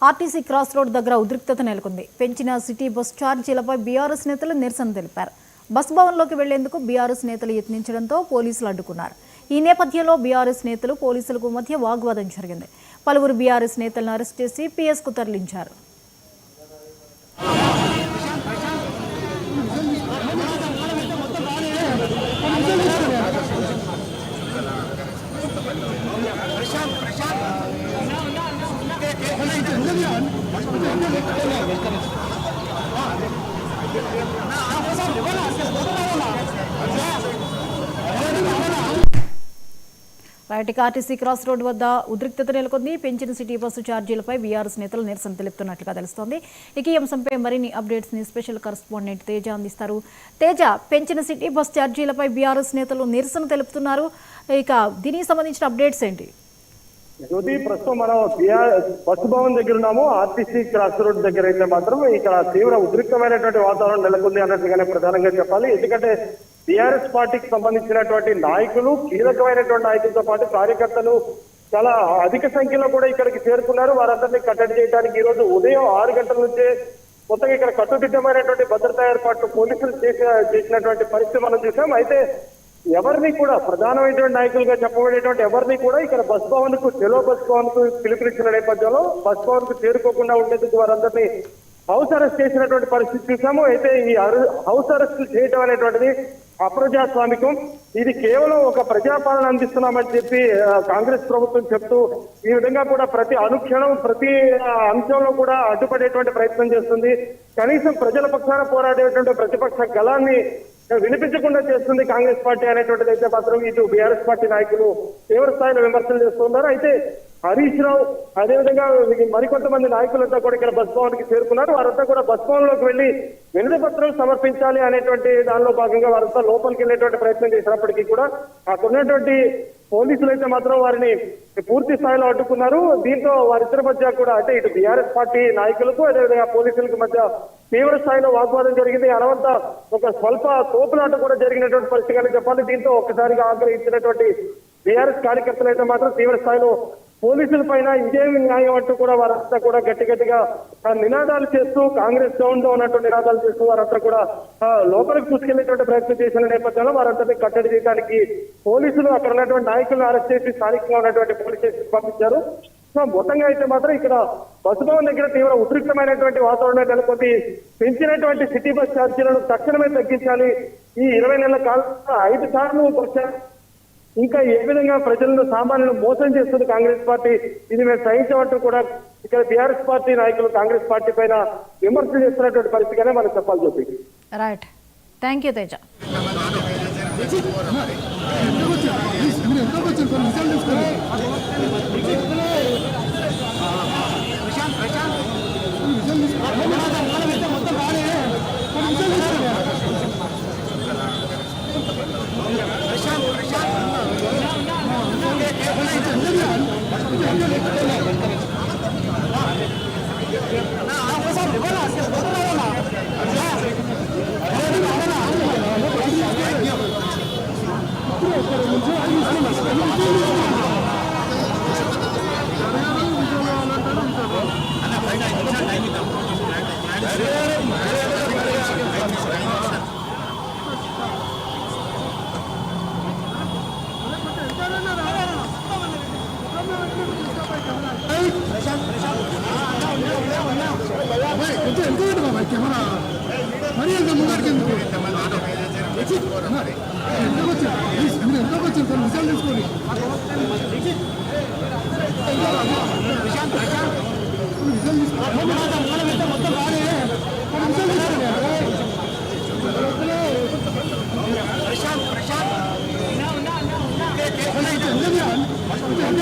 RTC cross road దగ్గర ఉద్రిక్తత నెలకొంది. పెంచిన సిటీ బస్ ఛార్జీలపై బీఆర్ఎస్ నేతలు నిరసన తెలిపారు. బస్ భవన్లోకి వెళ్లేందుకు బీఆర్ఎస్ నేతలు యత్నించడంతో పోలీసులు అడ్డుకున్నారు. ఈ నేపథ్యంలో బీఆర్ఎస్ నేతలు పోలీసులకు మధ్య వాగ్వాదం జరిగింది. పలువురు బీఆర్ఎస్ నేతలను అరెస్ట్ చేసి పీఎస్కు తరలించారు. రైట్, ఆర్టీసీ క్రాస్ రోడ్ వద్ద ఉద్రిక్తత నెలకొంది. పెంచిన సిటీ బస్సు ఛార్జీలపై బీఆర్ఎస్ నేతలు నిరసన తెలుపుతున్నట్లుగా తెలుస్తోంది. ఇక ఈ అంశంపై మరిన్ని అప్డేట్స్ ని స్పెషల్ కరెస్పాండెంట్ తేజ అందిస్తారు. తేజ, పెంచిన సిటీ బస్ ఛార్జీలపై బీఆర్ఎస్ నేతలు నిరసన తెలుపుతున్నారు. ఇక దీనికి సంబంధించిన అప్డేట్స్ ఏంటి? జ్యోతి, ప్రస్తుతం మనం బస్సు భవన్ దగ్గర ఉన్నాము. ఆర్టీసీ క్రాస్ రోడ్ దగ్గర అయితే మాత్రం ఇక్కడ తీవ్ర ఉద్రిక్తమైనటువంటి వాతావరణం నెలకొంది అన్నట్టుగానే ప్రధానంగా చెప్పాలి. ఎందుకంటే టీఆర్ఎస్ పార్టీకి సంబంధించినటువంటి నాయకులు, కీలకమైనటువంటి నాయకులతో పాటు కార్యకర్తలు చాలా అధిక సంఖ్యలో కూడా ఇక్కడికి చేరుకున్నారు. వారందరినీ కట్టడి చేయడానికి ఈ రోజు ఉదయం 6 గంటల నుంచే మొత్తం ఇక్కడ కట్టుదిట్టమైనటువంటి భద్రతా ఏర్పాట్లు పోలీసులు చేసినటువంటి పరిస్థితి మనం చూసాం. అయితే ఎవరిని కూడా ప్రధానమైనటువంటి నాయకులుగా చెప్పబడేటువంటి ఎవరిని కూడా ఇక్కడ బస్ భవన్ కు చెలో బస్ భవన్ కు పిలుపునిచ్చిన నేపథ్యంలో బస్ భవన్ కు చేరుకోకుండా ఉండేందుకు వారందరినీ హౌస్ అరెస్ట్ చేసినటువంటి పరిస్థితి చూసాము. అయితే ఈ హౌస్ అరెస్ట్ చేయడం అనేటువంటిది అప్రజాస్వామికం. ఇది కేవలం ఒక ప్రజాపాలన అందిస్తున్నామని చెప్పి కాంగ్రెస్ ప్రభుత్వం చెప్తూ ఈ విధంగా కూడా ప్రతి అనుక్షణం ప్రతి అంశంలో కూడా అడ్డుపడేటువంటి ప్రయత్నం చేస్తుంది. కనీసం ప్రజల పక్షాన పోరాడేటువంటి ప్రతిపక్ష గళాన్ని వినిపించకుండా చేస్తుంది కాంగ్రెస్ పార్టీ అనేటువంటిది అయితే మాత్రం ఇటు బీఆర్ఎస్ పార్టీ నాయకులు తీవ్ర స్థాయిలో విమర్శలు చేస్తున్నారు. అయితే హరీష్ రావు అదేవిధంగా మరికొంతమంది నాయకులంతా కూడా ఇక్కడ బస్ భవన్ కి చేరుకున్నారు. వారంతా కూడా బస్ భవన్ లోకి వెళ్లి వినతి పత్రం సమర్పించాలి అనేటువంటి దానిలో భాగంగా వారంతా లోపలికి వెళ్ళేటువంటి ప్రయత్నం చేసినప్పటికీ కూడా అక్కడ ఉన్నటువంటి పోలీసులు అయితే మాత్రం వారిని పూర్తి స్థాయిలో అడ్డుకున్నారు. దీంతో వారిద్దరి మధ్య కూడా అంటే ఇటు బీఆర్ఎస్ పార్టీ నాయకులకు అదేవిధంగా పోలీసులకు మధ్య తీవ్ర స్థాయిలో వాగ్వాదం జరిగింది. అరవంతా ఒక స్వల్ప తోపులాట కూడా జరిగినటువంటి పరిస్థితి అని చెప్పాలి. దీంతో ఒక్కసారిగా ఆగ్రహించినటువంటి బీఆర్ఎస్ కార్యకర్తలు అయితే మాత్రం తీవ్ర స్థాయిలో పోలీసుల పైన ఇదేమి న్యాయం అంటూ కూడా వారంతా కూడా గట్టిగా నినాదాలు చేస్తూ కాంగ్రెస్ డౌన్ లో ఉన్నటువంటి నినాదాలు చేస్తూ వారంతా కూడా లోపలికి తీసుకెళ్లేటువంటి ప్రయత్నం చేసిన నేపథ్యంలో వారందరినీ కట్టడి చేయడానికి పోలీసులు అక్కడ ఉన్నటువంటి నాయకులను అరెస్ట్ చేసి స్థానికంగా ఉన్నటువంటి పోలీస్ స్టేషన్ పంపించారు. సో మొత్తంగా అయితే మాత్రం ఇక్కడ బస్సు భవన్ దగ్గర తీవ్ర ఉద్రిక్తమైనటువంటి వాతావరణం నెలకొంది. పెంచినటువంటి సిటీ బస్ ఛార్జీలను తక్షణమే తగ్గించాలి. ఈ 20 నెలల కాలంలో 5 సార్లు ఇంకా ఏ విధంగా ప్రజలను సామాన్యులను మోసం చేస్తుంది కాంగ్రెస్ పార్టీ, ఇది మేము సహించమంటూ కూడా ఇక్కడ బీఆర్ఎస్ పార్టీ నాయకులు కాంగ్రెస్ పార్టీ పైన విమర్శలు చేస్తున్నటువంటి పరిస్థితిగానే మనం చెప్పాలి. చెప్పి రైట్, థ్యాంక్ యూ తేజ. అన్న